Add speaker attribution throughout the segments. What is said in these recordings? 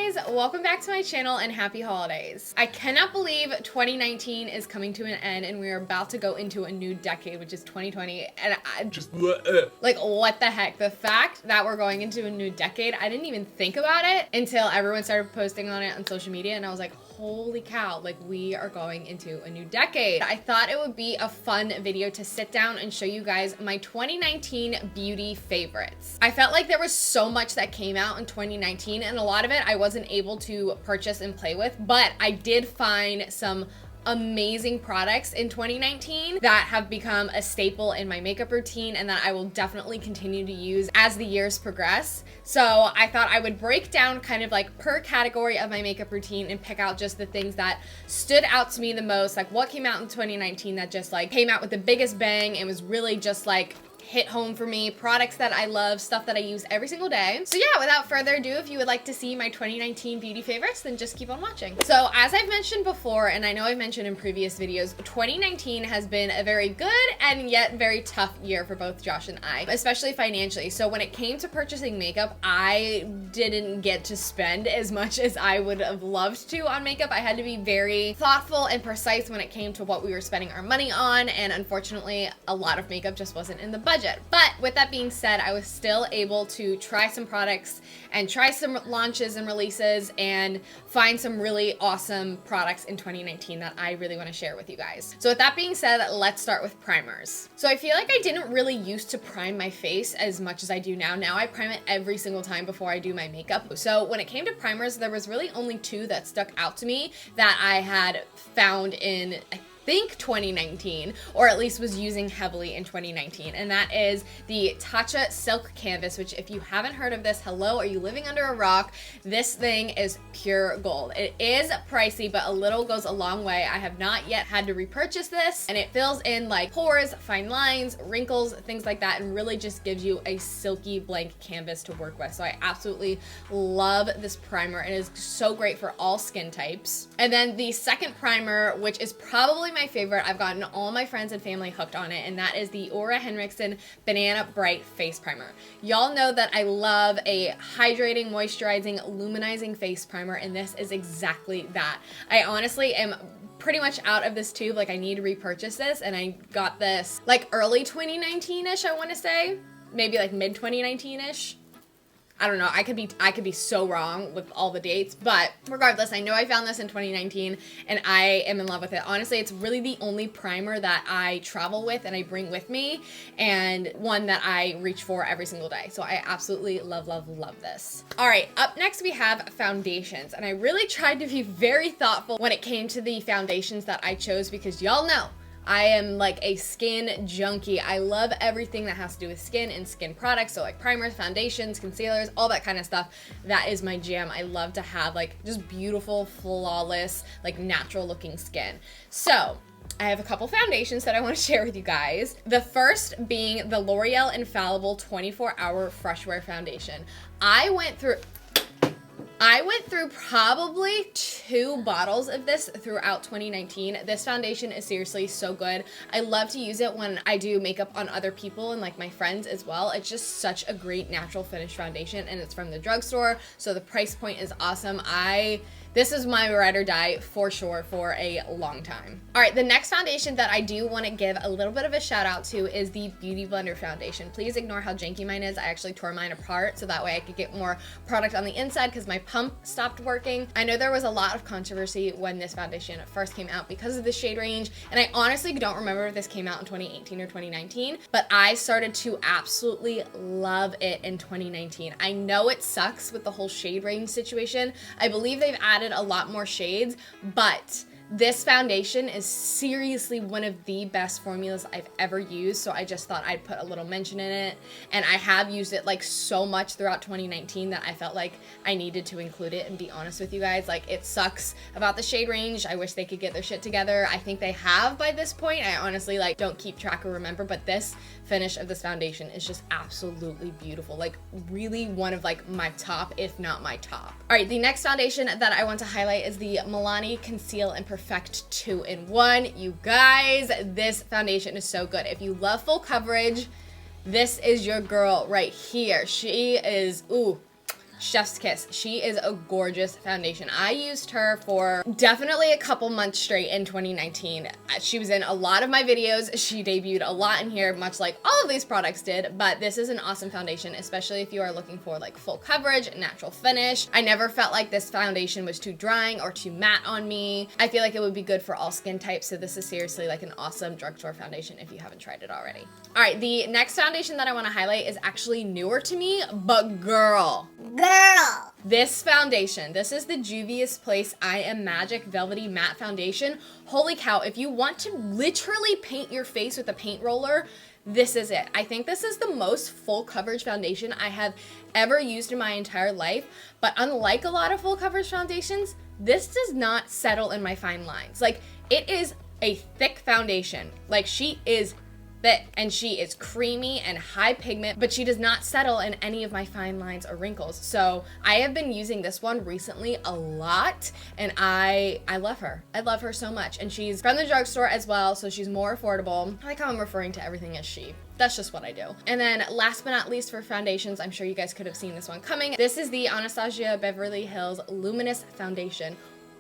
Speaker 1: guys, welcome back to my channel and happy holidays. I cannot believe 2019 is coming to an end and we are about to go into a new decade, which is 2020, and I just like, what the heck? The fact that we're going into a new decade, I didn't even think about it until everyone started posting on it on social media, and I was like, holy cow, like we are going into a new decade. I thought it would be a fun video to sit down and show you guys my 2019 beauty favorites. I felt like there was so much that came out in 2019 and a lot of it I wasn't able to purchase and play with, but I did find some amazing products in 2019 that have become a staple in my makeup routine and that I will definitely continue to use as the years progress. So I thought I would break down kind of like per category of my makeup routine and pick out just the things that stood out to me the most, like what came out in 2019 that just like came out with the biggest bang and was really just like hit home for me, products that I love, stuff that I use every single day. So yeah, without further ado, if you would like to see my 2019 beauty favorites, then just keep on watching. So as I've mentioned before, and I know I've mentioned in previous videos, 2019 has been a very good and yet very tough year for both Josh and I, especially financially. So when it came to purchasing makeup, I didn't get to spend as much as I would have loved to on makeup. I had to be very thoughtful and precise when it came to what we were spending our money on, and unfortunately, a lot of makeup just wasn't in the budget. But with that being said, I was still able to try some products and try some launches and releases and find some really awesome products in 2019 that I really want to share with you guys. So with that being said, let's start with primers. So I feel like I didn't really used to prime my face as much as I do now. Now I prime it every single time before I do my makeup. So when it came to primers, there was really only two that stuck out to me that I had found in, I think 2019, or at least was using heavily in 2019, and that is the Tatch Silk Canvas, which if you haven't heard of this, hello, are you living under a rock? This thing is pure gold. It is pricey, but a little goes a long way. I have not yet had to repurchase this, and it fills in like pores, fine lines, wrinkles, things like that, and really just gives you a silky blank canvas to work with. So I absolutely love this primer. It is so great for all skin types. And then the second primer, which is probably my favorite, I've gotten all my friends and family hooked on it, and that is the OleHenriksen Banana Bright Face Primer. Y'all know that I love a hydrating, moisturizing, luminizing face primer, and this is exactly that. I honestly am pretty much out of this tube. Like, I need to repurchase this, and I got this like early 2019-ish, I want to say. Maybe like mid 2019-ish. I don't know, I could be so wrong with all the dates, but regardless, I know I found this in 2019 and I am in love with it. Honestly, it's really the only primer that I travel with and I bring with me, and one that I reach for every single day. So I absolutely love, love, love this. All right, up next we have foundations, and I really tried to be very thoughtful when it came to the foundations that I chose, because y'all know I am like a skin junkie. I love everything that has to do with skin and skin products. So like primers, foundations, concealers, all that kind of stuff. That is my jam. I love to have like just beautiful, flawless, like natural looking skin. So I have a couple foundations that I want to share with you guys. The first being the L'Oreal Infallible 24-Hour Fresh Wear Foundation. I went through probably 2 bottles of this throughout 2019. This foundation is seriously so good. I love to use it when I do makeup on other people and like my friends as well. It's just such a great natural finish foundation, and it's from the drugstore, so the price point is awesome. This is my ride or die for sure for a long time. All right, the next foundation that I do want to give a little bit of a shout out to is the Beauty Blender foundation. Please ignore how janky mine is. I actually tore mine apart so that way I could get more product on the inside because my pump stopped working. I know there was a lot of controversy when this foundation first came out because of the shade range, and I honestly don't remember if this came out in 2018 or 2019, but I started to absolutely love it in 2019. I know it sucks with the whole shade range situation. I believe they've added a lot more shades, but this foundation is seriously one of the best formulas I've ever used, so I just thought I'd put a little mention in it, and I have used it like so much throughout 2019 that I felt like I needed to include it and be honest with you guys. Like, it sucks about the shade range. I wish they could get their shit together. I think they have by this point. I honestly like don't keep track or remember, but this finish of this foundation is just absolutely beautiful. Like, really one of like my top, if not my top. All right, the next foundation that I want to highlight is the Milani Conceal and Perfect 2-in-1. You guys, this foundation is so good. If you love full coverage, this is your girl right here. She is, ooh, Chef's Kiss. She is a gorgeous foundation. I used her for definitely a couple months straight in 2019. She was in a lot of my videos. She debuted a lot in here, much like all of these products did, but this is an awesome foundation, especially if you are looking for like full coverage, natural finish. I never felt like this foundation was too drying or too matte on me. I feel like it would be good for all skin types, so this is seriously like an awesome drugstore foundation if you haven't tried it already. All right, the next foundation that I want to highlight is actually newer to me, but girl. This foundation, this is the Juvias Place I Am Magic Velvety Matte Foundation. Holy cow, if you want to literally paint your face with a paint roller, this is it. I think this is the most full coverage foundation I have ever used in my entire life, but unlike a lot of full coverage foundations, this does not settle in my fine lines. Like, it is a thick foundation. Like, she is thick and she is creamy and high pigment, but she does not settle in any of my fine lines or wrinkles. So I have been using this one recently a lot, and I love her. I love her so much. And she's from the drugstore as well, so she's more affordable. I like how I'm referring to everything as she. That's just what I do. And then last but not least for foundations, I'm sure you guys could have seen this one coming. This is the Anastasia Beverly Hills Luminous Foundation.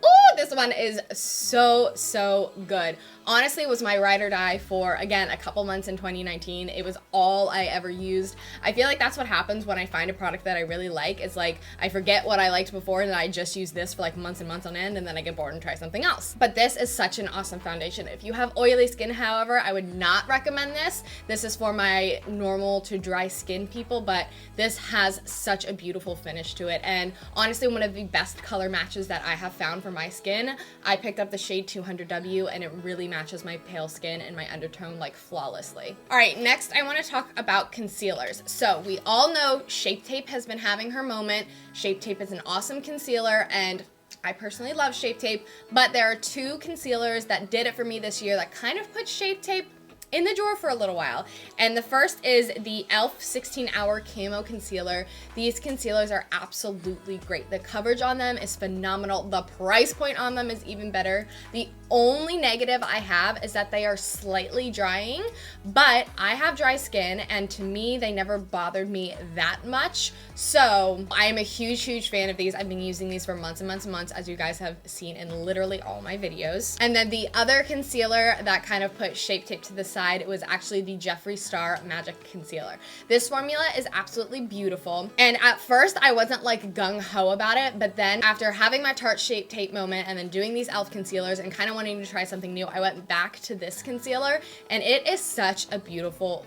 Speaker 1: Ooh, this one is so good. Honestly, it was my ride or die for, again, a couple months in 2019. It was all I ever used. I feel like that's what happens when I find a product that I really like. It's like I forget what I liked before and I just use this for like months and months on end, and then I get bored and try something else. But this is such an awesome foundation. If you have oily skin, however, I would not recommend this. This is for my normal to dry skin people, but this has such a beautiful finish to it. And honestly, one of the best color matches that I have found for my skin. I picked up the shade 200W, and it really matches my pale skin and my undertone like flawlessly. All right, next I want to talk about concealers. So we all know Shape Tape has been having her moment. Shape Tape is an awesome concealer, and I personally love Shape Tape, but there are two concealers that did it for me this year that kind of put Shape Tape in the drawer for a little while. And the first is the e.l.f. 16-Hour Camo Concealer. These concealers are absolutely great. The coverage on them is phenomenal. The price point on them is even better. The only negative I have is that they are slightly drying, but I have dry skin, and to me, they never bothered me that much. So I am a huge fan of these. I've been using these for months and months and months, as you guys have seen in literally all my videos. And then the other concealer that kind of put Shape Tape to the side was actually the Jeffree Star Magic Concealer. This formula is absolutely beautiful, and at first I wasn't like gung-ho about it, but then after having my Tarte Shape Tape moment and then doing these e.l.f. concealers and kind of wanting to try something new, I went back to this concealer, and it is such a beautiful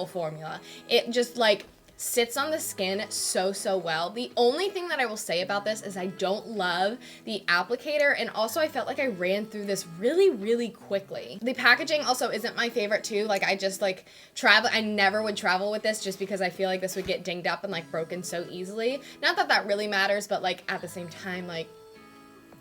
Speaker 1: formula. It just like sits on the skin so well. The only thing that I will say about this is I don't love the applicator, and also I felt like I ran through this really quickly. The packaging also isn't my favorite too. Like, I just like I never would travel with this just because I feel like this would get dinged up and like broken so easily. Not that that really matters, but like at the same time, like,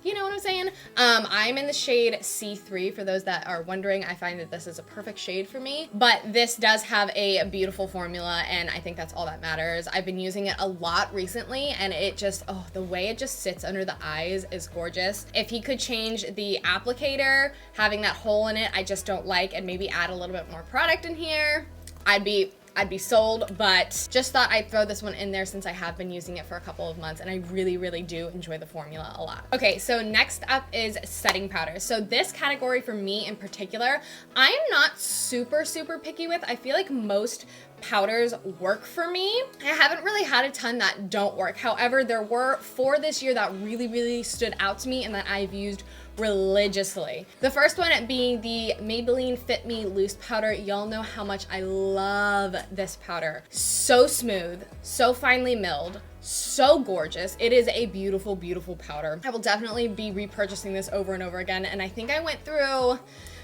Speaker 1: you know what I'm saying? I'm in the shade C3 for those that are wondering. I find that this is a perfect shade for me, but this does have a beautiful formula, and I think that's all that matters. I've been using it a lot recently, and it just, oh, the way it just sits under the eyes is gorgeous. If he could change the applicator, having that hole in it, I just don't like, and maybe add a little bit more product in here, I'd be sold, but just thought I'd throw this one in there since I have been using it for a couple of months, and I really do enjoy the formula a lot. Okay, so next up is setting powder. So this category for me in particular, I'm not super picky with. I feel like most powders work for me. I haven't really had a ton that don't work. However, there were 4 this year that really stood out to me and that I've used religiously. The first one being the Maybelline Fit Me Loose Powder. Y'all know how much I love this powder. So smooth, so finely milled, so gorgeous. It is a beautiful powder. I will definitely be repurchasing this over and over again, and I think I went through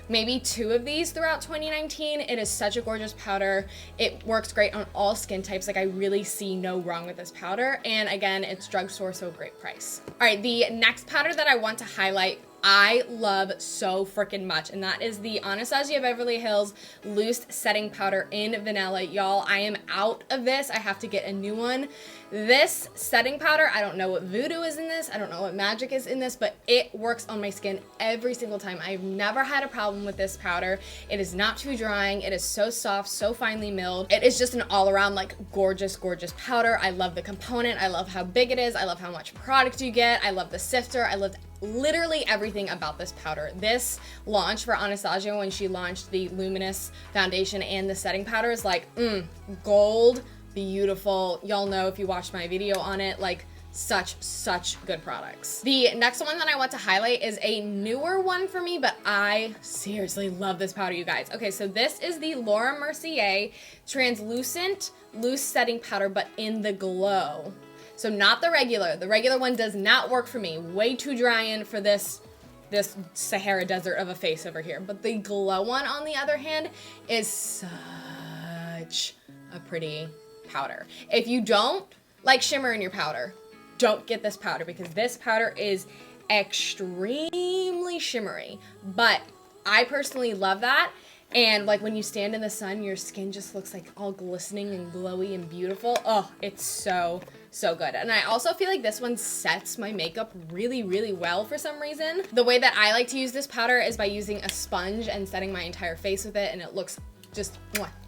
Speaker 1: maybe 2 of these throughout 2019. It is such a gorgeous powder. It works great on all skin types. Like, I really see no wrong with this powder. And again, it's drugstore, so great price. All right, the next powder that I want to highlight I love so freaking much, and that is the Anastasia Beverly Hills Loose Setting Powder in Vanilla. Y'all, I am out of this. I have to get a new one. This setting powder, I don't know what voodoo is in this, I don't know what magic is in this, but it works on my skin every single time. I've never had a problem with this powder. It is not too drying. It is so soft, so finely milled. It is just an all-around like gorgeous, gorgeous powder. I love the component. I love how big it is. I love how much product you get. I love the sifter. I love literally everything about this powder. This launch for Anastasia, when she launched the Luminous Foundation and the setting powder, is like, gold, beautiful. Y'all know if you watched my video on it, like such good products. The next one that I want to highlight is a newer one for me, but I seriously love this powder, you guys. Okay, so this is the Laura Mercier Translucent Loose Setting Powder, but in the glow. So not the regular. The regular one does not work for me. Way too drying for this Sahara desert of a face over here. But the glow one, on the other hand, is such a pretty powder. If you don't like shimmer in your powder, don't get this powder, because this powder is extremely shimmery. But I personally love that. And like when you stand in the sun, your skin just looks like all glistening and glowy and beautiful. Oh, it's so good. And I also feel like this one sets my makeup really well for some reason. The way that I like to use this powder is by using a sponge and setting my entire face with it, and it looks just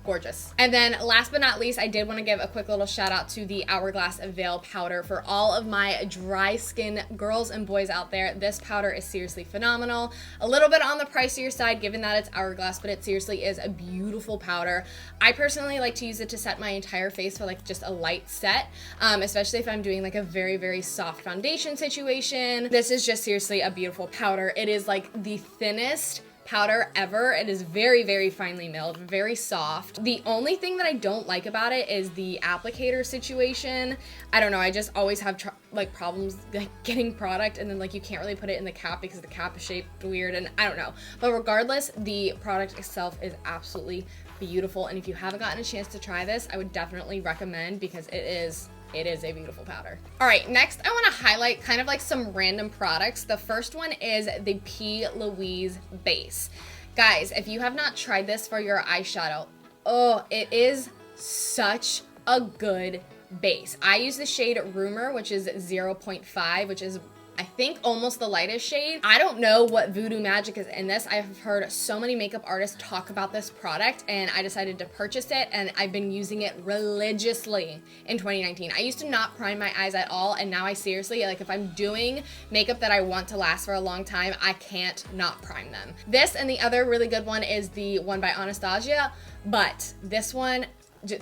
Speaker 1: gorgeous. And then last but not least, I did want to give a quick little shout out to the HourGlass Veil Powder. For all of my dry skin girls and boys out there, this powder is seriously phenomenal. A little bit on the pricier side given that it's HourGlass, but it seriously is a beautiful powder. I personally like to use it to set my entire face for like just a light set, especially if I'm doing like a very soft foundation situation. This is just seriously a beautiful powder. It is like the thinnest powder ever. It is very finely milled, very soft. The only thing that I don't like about it is the applicator situation. I don't know, I just always have like problems like getting product, and then like you can't really put it in the cap because the cap is shaped weird, and I don't know. But regardless, the product itself is absolutely beautiful, and if you haven't gotten a chance to try this, I would definitely recommend, because it is a beautiful powder. All right, next I want to highlight kind of like some random products. The first one is the P. Louise Base. Guys, if you have not tried this for your eyeshadow, oh, it is such a good base. I use the shade Rumor, which is 0.5, which is I think almost the lightest shade. I don't know what voodoo magic is in this. I've heard so many makeup artists talk about this product, and I decided to purchase it, and I've been using it religiously in 2019. I used to not prime my eyes at all, and now I seriously, like if I'm doing makeup that I want to last for a long time, I can't not prime them. This and the other really good one is the one by Anastasia, but this one,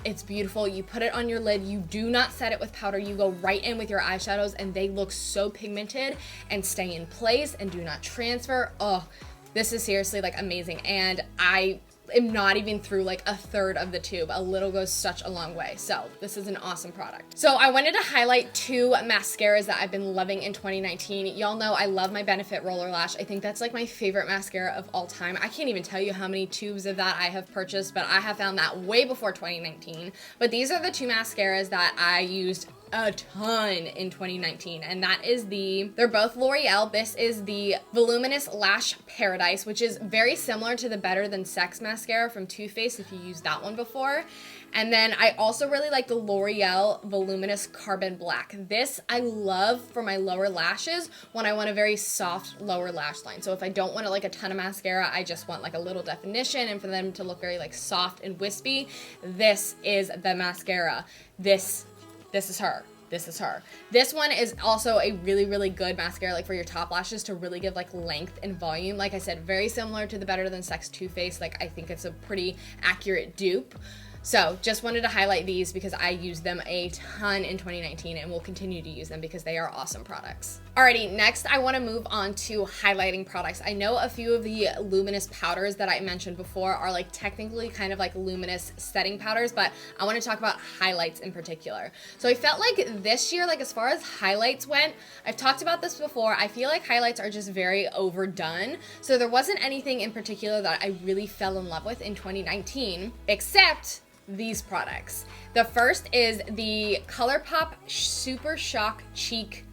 Speaker 1: it's beautiful. You put it on your lid, you do not set it with powder, you go right in with your eyeshadows, and they look so pigmented and stay in place and do not transfer. Oh, this is seriously like amazing, and I am not even through like a third of the tube. A little goes such a long way. So this is an awesome product. So I wanted to highlight two mascaras that I've been loving in 2019. Y'all know I love my Benefit Roller Lash. I think that's like my favorite mascara of all time. I can't even tell you how many tubes of that I have purchased, but I have found that way before 2019. But these are the two mascaras that I used a ton in 2019, and that is they're both L'Oreal. This is the Voluminous Lash Paradise, which is very similar to the Better Than Sex mascara from Too Faced, if you used that one before. And then I also really like the L'Oreal Voluminous Carbon Black. This I love for my lower lashes when I want a very soft lower lash line. So if I don't want like a ton of mascara, I just want like a little definition and for them to look very like soft and wispy, this is the mascara. This is her. This is her. This one is also a really good mascara like for your top lashes to really give like length and volume. Like I said, very similar to the Better Than Sex Too Faced. Like I think it's a pretty accurate dupe. So just wanted to highlight these because I used them a ton in 2019 and will continue to use them because they are awesome products. Alrighty, next I want to move on to highlighting products. I know a few of the luminous powders that I mentioned before are like technically kind of like luminous setting powders, but I want to talk about highlights in particular. So I felt like this year, like as far as highlights went, I've talked about this before, I feel like highlights are just very overdone. So there wasn't anything in particular that I really fell in love with in 2019, except these products. The first is the Colourpop Super Shock Cheek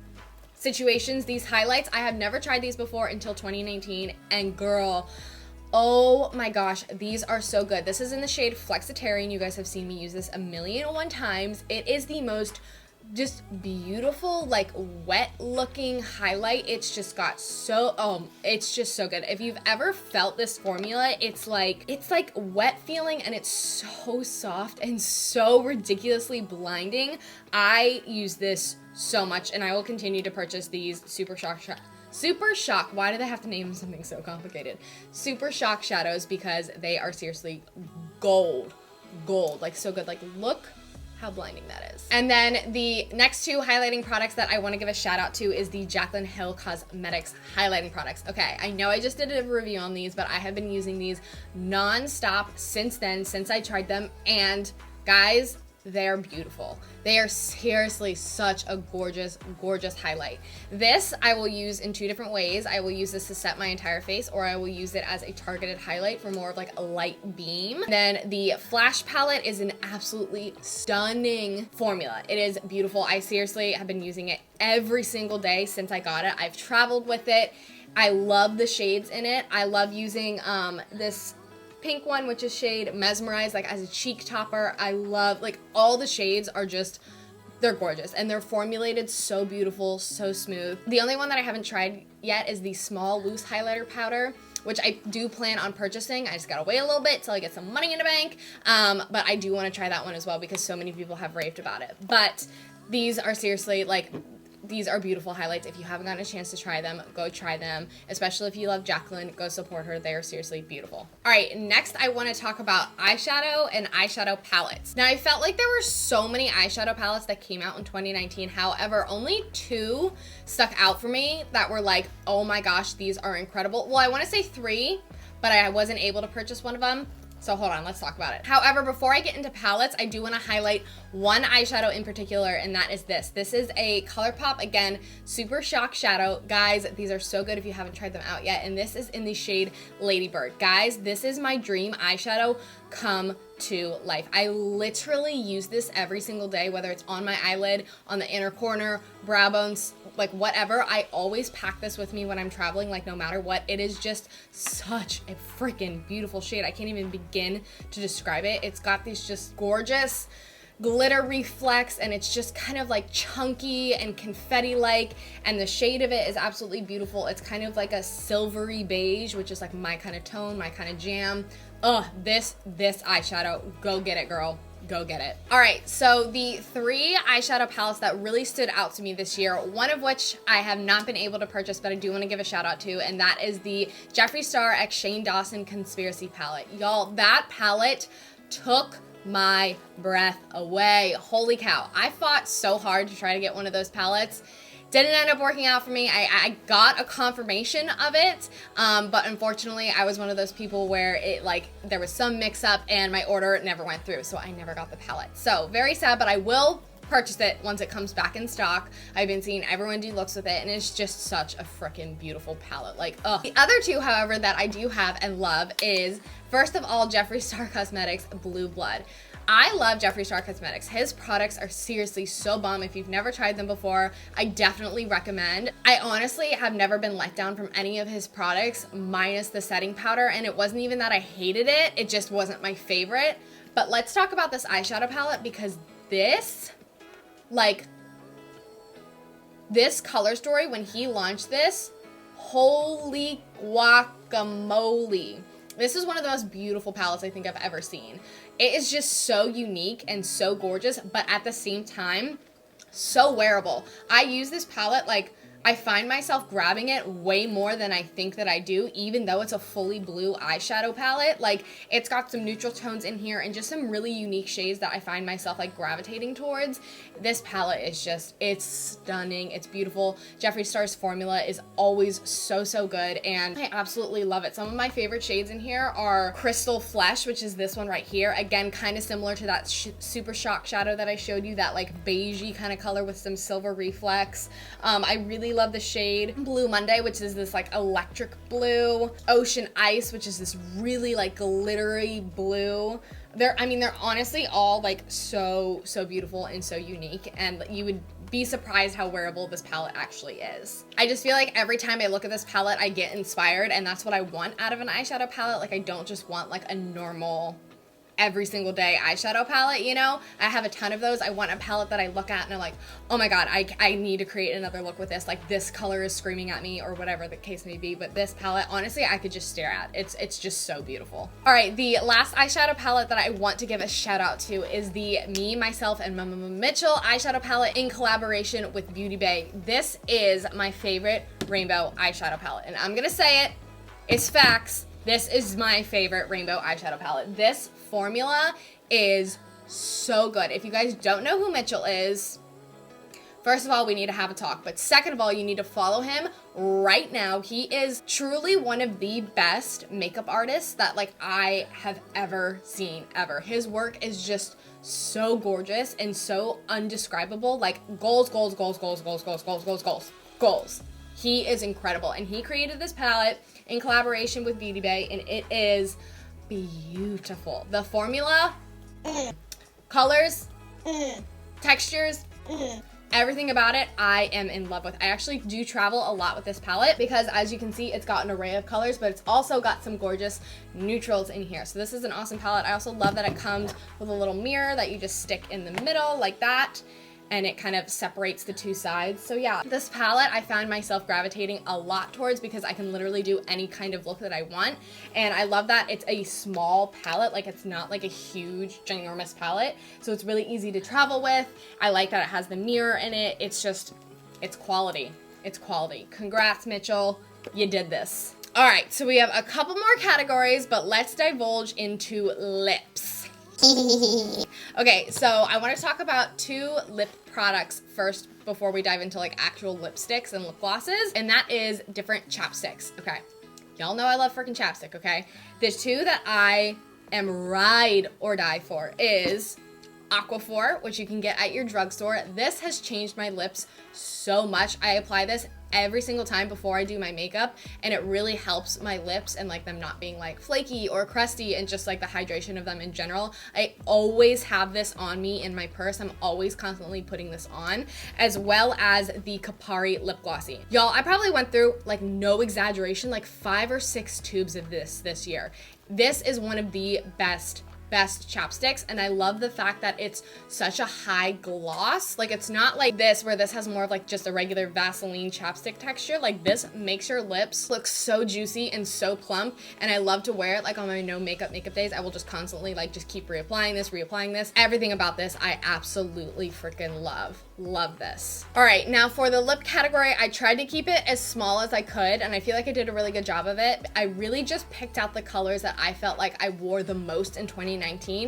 Speaker 1: situations, these highlights. I have never tried these before until 2019, and girl, oh my gosh, these are so good. This is in the shade Flexitarian. You guys have seen me use this a million and one times. It is the most just beautiful, like wet looking highlight. It's just got so, it's just so good. If you've ever felt this formula, it's like wet feeling, and it's so soft and so ridiculously blinding. I use this so much, and I will continue to purchase these Super Shock, why do they have to name something so complicated? Super Shock shadows, because they are seriously gold, like so good. Like, look how blinding that is. And then the next two highlighting products that I want to give a shout out to is the Jaclyn Hill Cosmetics highlighting products. Okay, I know I just did a review on these, but I have been using these non-stop since then, since I tried them, and guys, they're beautiful. They are seriously such a gorgeous, gorgeous highlight. This I will use in two different ways. I will use this to set my entire face, or I will use it as a targeted highlight for more of like a light beam. Then the Flash palette is an absolutely stunning formula. It is beautiful. I seriously have been using it every single day since I got it. I've traveled with it. I love the shades in it. I love using this pink one, which is shade Mesmerize, like as a cheek topper. I love, like, all the shades are just, they're gorgeous, and they're formulated so beautiful, so smooth. The only one that I haven't tried yet is the small loose highlighter powder, which I do plan on purchasing. I just gotta wait a little bit till I get some money in the bank, but I do want to try that one as well because so many people have raved about it. But these are seriously, like, these are beautiful highlights. If you haven't gotten a chance to try them, go try them. Especially if you love Jaclyn, go support her. They are seriously beautiful. All right, next I want to talk about eyeshadow and eyeshadow palettes. Now, I felt like there were so many eyeshadow palettes that came out in 2019. However, only two stuck out for me that were like, oh my gosh, these are incredible. Well, I want to say three, but I wasn't able to purchase one of them. So hold on, let's talk about it. However, before I get into palettes, I do want to highlight one eyeshadow in particular, and that is this. This is a Colourpop, again, Super Shock shadow. Guys, these are so good if you haven't tried them out yet, and this is in the shade Ladybird. Guys, this is my dream eyeshadow come to life. I literally use this every single day, whether it's on my eyelid, on the inner corner, brow bones, like whatever. I always pack this with me when I'm traveling, like no matter what. It is just such a freaking beautiful shade. I can't even begin to describe it. It's got these just gorgeous glitter reflex, and it's just kind of like chunky and confetti-like, and the shade of it is absolutely beautiful. It's kind of like a silvery beige, which is like my kind of tone, my kind of jam. This eyeshadow, go get it, girl. Go get it. All right, so the three eyeshadow palettes that really stood out to me this year, one of which I have not been able to purchase, but I do want to give a shout out to, and that is the Jeffree Star x Shane Dawson Conspiracy Palette. Y'all, that palette took my breath away. Holy cow. I fought so hard to try to get one of those palettes. Didn't end up working out for me. I got a confirmation of it, but unfortunately I was one of those people where it, like, there was some mix up and my order never went through, so I never got the palette. So very sad, but I will purchase it once it comes back in stock. I've been seeing everyone do looks with it, and it's just such a freaking beautiful palette. Like, ugh. The other two, however, that I do have and love is, first of all, Jeffree Star Cosmetics Blue Blood. I love Jeffree Star Cosmetics. His products are seriously so bomb. If you've never tried them before, I definitely recommend. I honestly have never been let down from any of his products, minus the setting powder, and it wasn't even that I hated it, it just wasn't my favorite. But let's talk about this eyeshadow palette, because this, like, this color story, when he launched this, holy guacamole. This is one of the most beautiful palettes I think I've ever seen. It is just so unique and so gorgeous, but at the same time, so wearable. I use this palette, like, I find myself grabbing it way more than I think that I do, even though it's a fully blue eyeshadow palette. Like, it's got some neutral tones in here and just some really unique shades that I find myself, like, gravitating towards. This palette is just, it's stunning. It's beautiful. Jeffree Star's formula is always so, so good, and I absolutely love it. Some of my favorite shades in here are Crystal Flesh, which is this one right here. Again, kind of similar to that Super Shock shadow that I showed you, that, like, beigey kind of color with some silver reflex. I really love the shade Blue Monday, which is this like electric blue. Ocean Ice, which is this really like glittery blue. They're honestly all like so beautiful and so unique, and you would be surprised how wearable this palette actually is. I just feel like every time I look at this palette, I get inspired, and that's what I want out of an eyeshadow palette. Like, I don't just want like a normal every single day eyeshadow palette, you know? I have a ton of those. I want a palette that I look at and I'm like, oh my God, I need to create another look with this. Like, this color is screaming at me, or whatever the case may be. But this palette, honestly, I could just stare at. It's just so beautiful. All right, the last eyeshadow palette that I want to give a shout out to is the Me, Myself, and MMMmitchell eyeshadow palette in collaboration with Beauty Bay. This is my favorite rainbow eyeshadow palette, and I'm gonna say it, it's facts. This is my favorite rainbow eyeshadow palette. This formula is so good. If you guys don't know who Mitchell is, first of all, we need to have a talk. But second of all, you need to follow him right now. He is truly one of the best makeup artists that like I have ever seen, ever. His work is just so gorgeous and so undescribable. Like goals, goals, goals, goals, goals, goals, goals, goals, goals, goals. He is incredible. And he created this palette in collaboration with Beauty Bay, and it is beautiful. The formula, colors, textures, everything about it, I am in love with. I actually do travel a lot with this palette because, as you can see, it's got an array of colors, but it's also got some gorgeous neutrals in here. So this is an awesome palette. I also love that it comes with a little mirror that you just stick in the middle like that, and it kind of separates the two sides. So yeah, this palette I found myself gravitating a lot towards because I can literally do any kind of look that I want. And I love that it's a small palette, like it's not like a huge, ginormous palette. So it's really easy to travel with. I like that it has the mirror in it. It's just, it's quality. It's quality. Congrats, Mitchell. You did this. All right, so we have a couple more categories, but let's divulge into lips. Okay, so I want to talk about two lip products first before we dive into like actual lipsticks and lip glosses, and that is different chapsticks. Okay, y'all know I love freaking chapstick, okay? The two that I am ride or die for is Aquaphor, which you can get at your drugstore. This has changed my lips so much. I apply this every single time before I do my makeup, and it really helps my lips and like them not being like flaky or crusty, and just like the hydration of them in general. I always have this on me in my purse. I'm always constantly putting this on, as well as the Kapari lip glossy. Y'all, I probably went through, like no exaggeration, like 5 or 6 tubes of this year. This is one of the best chapsticks, and I love the fact that it's such a high gloss. Like, it's not like this where this has more of like just a regular Vaseline chapstick texture. Like, this makes your lips look so juicy and so plump, and I love to wear it like on my no makeup days. I will just constantly like just keep reapplying this. Everything about this I absolutely freaking love this. All right, now for the lip category, I tried to keep it as small as I could, and I feel like I did a really good job of it. I really just picked out the colors that I felt like I wore the most in 2019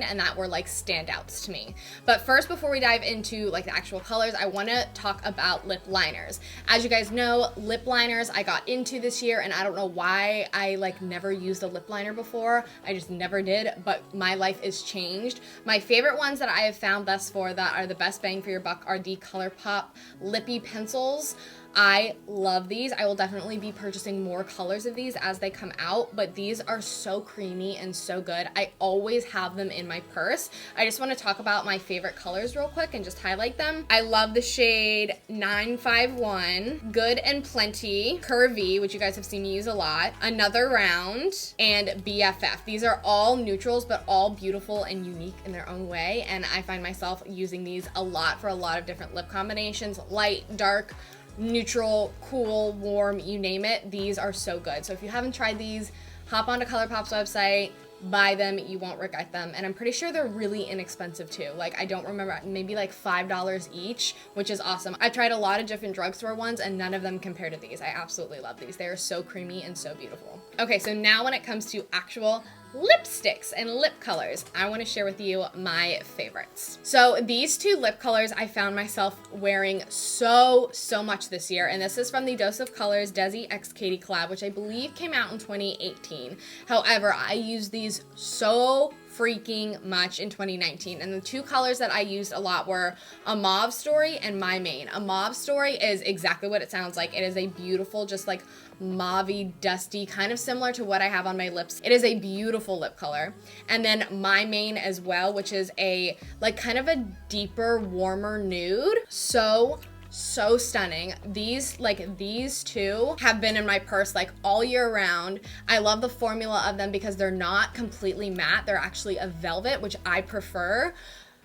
Speaker 1: and that were like standouts to me. But first, before we dive into like the actual colors, I want to talk about lip liners. As you guys know, lip liners I got into this year, and I don't know why I like never used a lip liner before. I just never did, but my life is changed. My favorite ones that I have found thus far that are the best bang for your buck are the Colourpop Lippie pencils. I love these. I will definitely be purchasing more colors of these as they come out, but these are so creamy and so good. I always have them in my purse. I just want to talk about my favorite colors real quick and just highlight them. I love the shade 951, Good and Plenty, Curvy, which you guys have seen me use a lot, Another Round, and BFF. These are all neutrals, but all beautiful and unique in their own way, and I find myself using these a lot for a lot of different lip combinations, light, dark, neutral, cool, warm, you name it. These are so good. So if you haven't tried these, hop onto Colourpop's website, buy them, you won't regret them. And I'm pretty sure they're really inexpensive too. Like, I don't remember, maybe like $5 each, which is awesome. I've tried a lot of different drugstore ones and none of them compare to these. I absolutely love these. They are so creamy and so beautiful. Okay, so now when it comes to actual lipsticks and lip colors, I want to share with you my favorites. So these two lip colors I found myself wearing so much this year, and this is from the Dose of Colors Desi X Katie collab, which I believe came out in 2018. However, I use these so freaking much in 2019, and the two colors that I used a lot were A Mauve Story and My Main. A Mauve Story is exactly what it sounds like. It is a beautiful, just like mauvey, dusty, kind of similar to what I have on my lips. It is a beautiful lip color. And then My Main as well, which is a like kind of a deeper, warmer nude. So so stunning. These two have been in my purse like all year round. I love the formula of them because they're not completely matte. They're actually a velvet, which I prefer.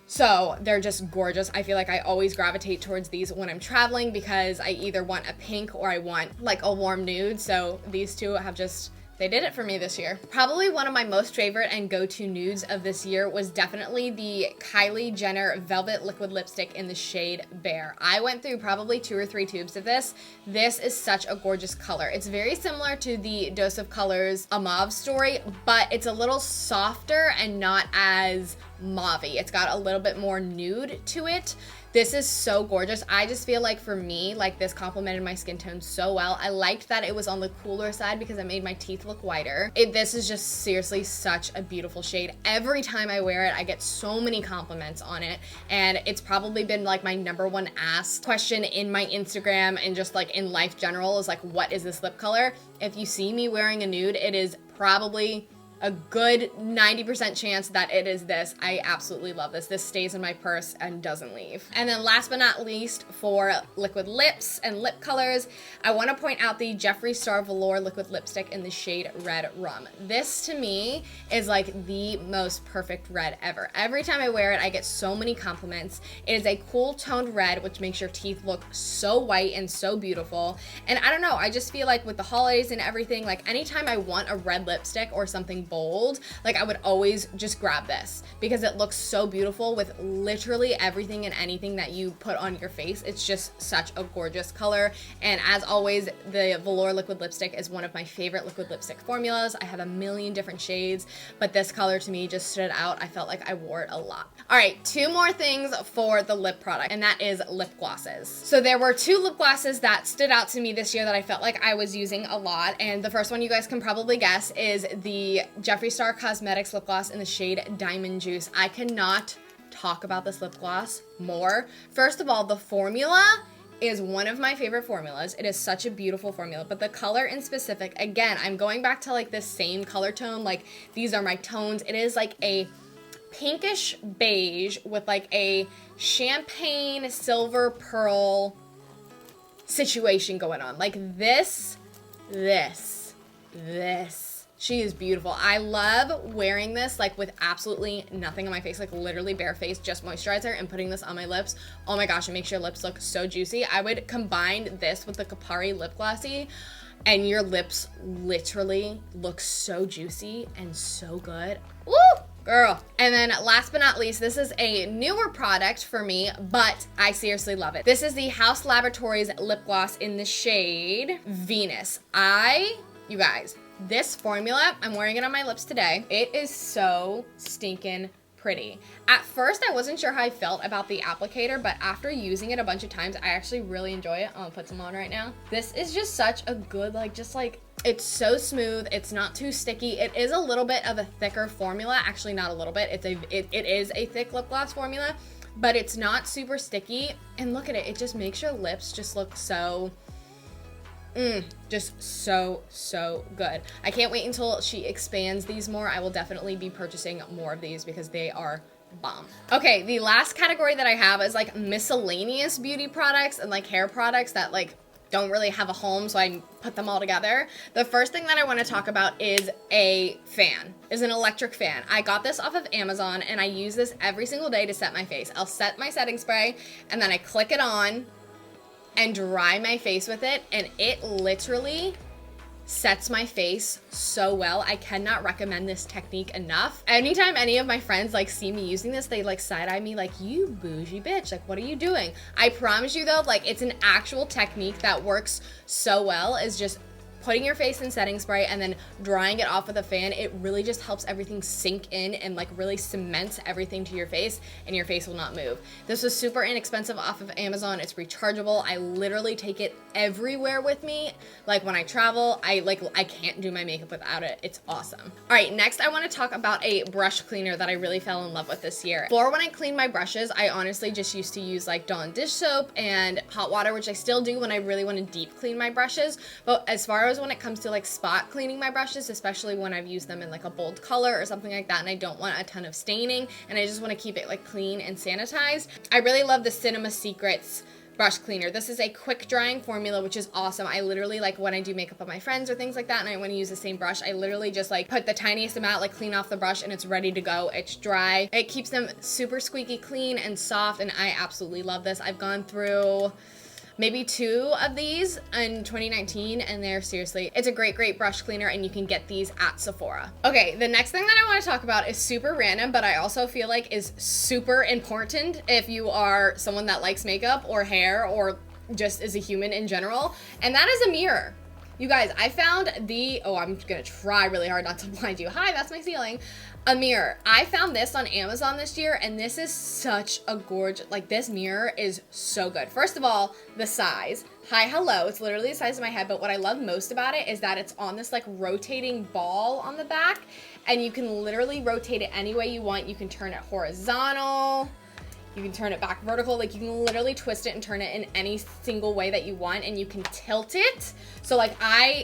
Speaker 1: So they're just gorgeous. I feel like I always gravitate towards these when I'm traveling because I either want a pink or I want like a warm nude. So these two have just, they did it for me this year. Probably one of my most favorite and go-to nudes of this year was definitely the Kylie Jenner Velvet Liquid Lipstick in the shade Bear. I went through probably 2 or 3 tubes of this. This is such a gorgeous color. It's very similar to the Dose of Colors A Mauve Story, but it's a little softer and not as mauvey. It's got a little bit more nude to it. This is so gorgeous. I just feel like for me, like this complemented my skin tone so well. I liked that it was on the cooler side because it made my teeth look whiter. This is just seriously such a beautiful shade. Every time I wear it, I get so many compliments on it. And it's probably been like my #1 asked question in my Instagram and just like in life general is like, what is this lip color? If you see me wearing a nude, it is probably a good 90% chance that it is this. I absolutely love this. This stays in my purse and doesn't leave. And then last but not least, for liquid lips and lip colors, I want to point out the Jeffree Star Velour Liquid Lipstick in the shade Red Rum. This to me is like the most perfect red ever. Every time I wear it, I get so many compliments. It is a cool toned red, which makes your teeth look so white and so beautiful. And I don't know, I just feel like with the holidays and everything, like anytime I want a red lipstick or something bold, like I would always just grab this because it looks so beautiful with literally everything and anything that you put on your face. It's just such a gorgeous color. And as always, the Velour liquid lipstick is one of my favorite liquid lipstick formulas. I have a million different shades, but this color to me just stood out. I felt like I wore it a lot. All right, 2 more things for the lip product, and that is lip glosses. So there were 2 lip glosses that stood out to me this year that I felt like I was using a lot. And the first one you guys can probably guess is the Jeffree Star Cosmetics lip gloss in the shade Diamond Juice. I cannot talk about this lip gloss more. First of all, the formula is one of my favorite formulas. It is such a beautiful formula, but the color in specific, again, I'm going back to like this same color tone. Like these are my tones. It is like a pinkish beige with like a champagne silver pearl situation going on. Like this. She is beautiful. I love wearing this like with absolutely nothing on my face, like literally bare face, just moisturizer, and putting this on my lips. Oh my gosh, it makes your lips look so juicy. I would combine this with the Kapari Lip Glossy and your lips literally look so juicy and so good. Woo! Girl. And then last but not least, this is a newer product for me, but I seriously love it. This is the House Laboratories lip gloss in the shade Venus. You guys, this formula, I'm wearing it on my lips today. It is so stinking pretty. At first, I wasn't sure how I felt about the applicator, but after using it a bunch of times, I actually really enjoy it. I'll put some on right now. This is just such a good, it's so smooth. It's not too sticky. It is a little bit of a thicker formula. Actually, not a little bit. It is a thick lip gloss formula, but it's not super sticky. And look at it. It just makes your lips just look so... just so good. I can't wait until she expands these more. I will definitely be purchasing more of these because they are bomb. Okay, the last category that I have is like miscellaneous beauty products and like hair products that like don't really have a home, so I put them all together. The first thing that I want to talk about is an electric fan. I got this off of Amazon and I use this every single day to set my face. I'll set my setting spray and then I click it on and dry my face with it, and it literally sets my face so well. I cannot recommend this technique enough. Anytime any of my friends like see me using this, they like side-eye me like, you bougie bitch, like what are you doing? I promise you though, like it's an actual technique that works so well, is just putting your face in setting spray and then drying it off with a fan. It really just helps everything sink in and like really cements everything to your face, and your face will not move. This was super inexpensive off of Amazon. It's rechargeable. I literally take it everywhere with me. Like when I travel, I can't do my makeup without it. It's awesome. All right, next I want to talk about a brush cleaner that I really fell in love with this year. Before, when I clean my brushes, I honestly just used to use like Dawn dish soap and hot water, which I still do when I really want to deep clean my brushes. But as far as when it comes to like spot cleaning my brushes, especially when I've used them in like a bold color or something like that and I don't want a ton of staining and I just want to keep it like clean and sanitized, I really love the Cinema Secrets brush cleaner. This is a quick drying formula, which is awesome. I literally, like, when I do makeup on my friends or things like that and I want to use the same brush, I literally just like put the tiniest amount, like clean off the brush, and it's ready to go. It's dry. It keeps them super squeaky clean and soft, and I absolutely love this. I've gone through maybe 2 of these in 2019, and they're seriously, it's a great, great brush cleaner, and you can get these at Sephora. Okay, the next thing that I want to talk about is super random, but I also feel like is super important if you are someone that likes makeup or hair or just is a human in general, and that is a mirror. You guys, I found I'm gonna try really hard not to blind you. Hi, that's my ceiling. A mirror. I found this on Amazon this year, and this is such a gorgeous, like, this mirror is so good. First of all, the size. Hi, hello. It's literally the size of my head, but what I love most about it is that it's on this like rotating ball on the back, and you can literally rotate it any way you want. You can turn it horizontal. You can turn it back vertical, like you can literally twist it and turn it in any single way that you want, and you can tilt it. So like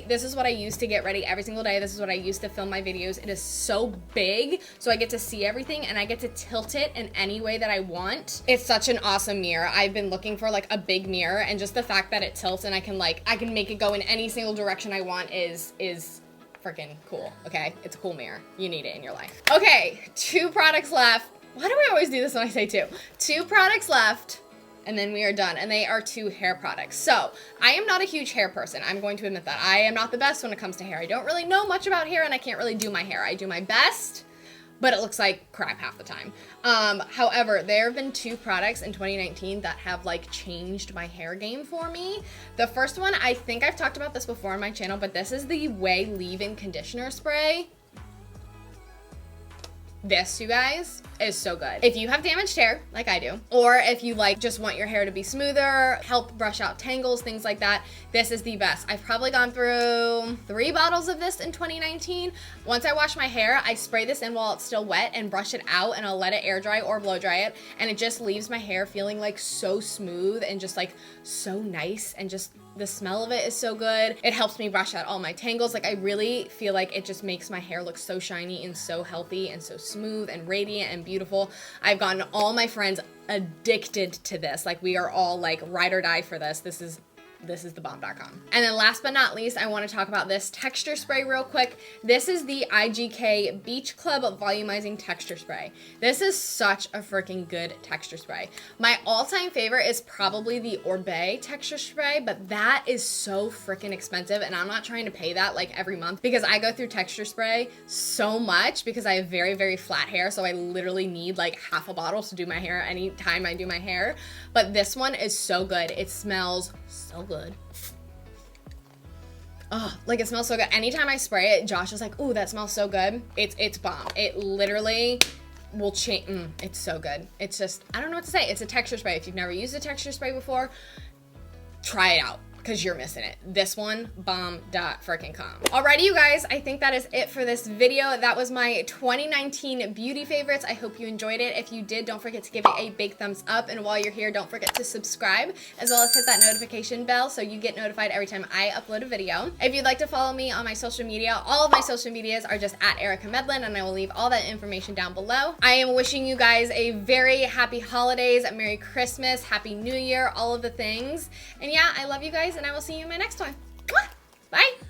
Speaker 1: this is what I use to get ready every single day. This is what I use to film my videos. It is so big, so I get to see everything, and I get to tilt it in any way that I want. It's such an awesome mirror. I've been looking for like a big mirror, and just the fact that it tilts and I can make it go in any single direction I want is freaking cool, okay? It's a cool mirror. You need it in your life. Okay, 2 products left. Why do I always do this when I say 2? 2 products left, and then we are done, and they are 2 hair products. So, I am not a huge hair person. I'm going to admit that. I am not the best when it comes to hair. I don't really know much about hair, and I can't really do my hair. I do my best, but it looks like crap half the time. However, there have been 2 products in 2019 that have like changed my hair game for me. The first one, I think I've talked about this before on my channel, but this is the Way Leave-In Conditioner Spray. This, you guys, is so good. If you have damaged hair, like I do, or if you like just want your hair to be smoother, help brush out tangles, things like that, this is the best. I've probably gone through 3 bottles of this in 2019. Once I wash my hair, I spray this in while it's still wet and brush it out, and I'll let it air dry or blow dry it, and it just leaves my hair feeling like so smooth and just like so nice, and just the smell of it is so good. It helps me brush out all my tangles. Like I really feel like it just makes my hair look so shiny and so healthy and so smooth and radiant and beautiful. I've gotten all my friends addicted to this. Like we are all like ride or die for this. This is the bomb.com. And then last but not least, I want to talk about this texture spray real quick. This is the IGK Beach Club Volumizing Texture Spray. This is such a freaking good texture spray. My all-time favorite is probably the Orbe texture spray, but that is so freaking expensive, and I'm not trying to pay that like every month because I go through texture spray so much because I have very, very flat hair, so I literally need like half a bottle to do my hair anytime I do my hair. But this one is so good. It smells so good. Oh, like it smells so good. Anytime I spray it, Josh is like, "Ooh, that smells so good." It's bomb. It literally will change. It's so good. It's just, I don't know what to say. It's a texture spray. If you've never used a texture spray before, try it out, because you're missing it. This one, bomb.freaking.com. Alrighty, you guys, I think that is it for this video. That was my 2019 beauty favorites. I hope you enjoyed it. If you did, don't forget to give it a big thumbs up. And while you're here, don't forget to subscribe, as well as hit that notification bell so you get notified every time I upload a video. If you'd like to follow me on my social media, all of my social medias are just at Erica Medlin, and I will leave all that information down below. I am wishing you guys a very happy holidays, a Merry Christmas, Happy New Year, all of the things. And yeah, I love you guys, and I will see you in my next one. Bye!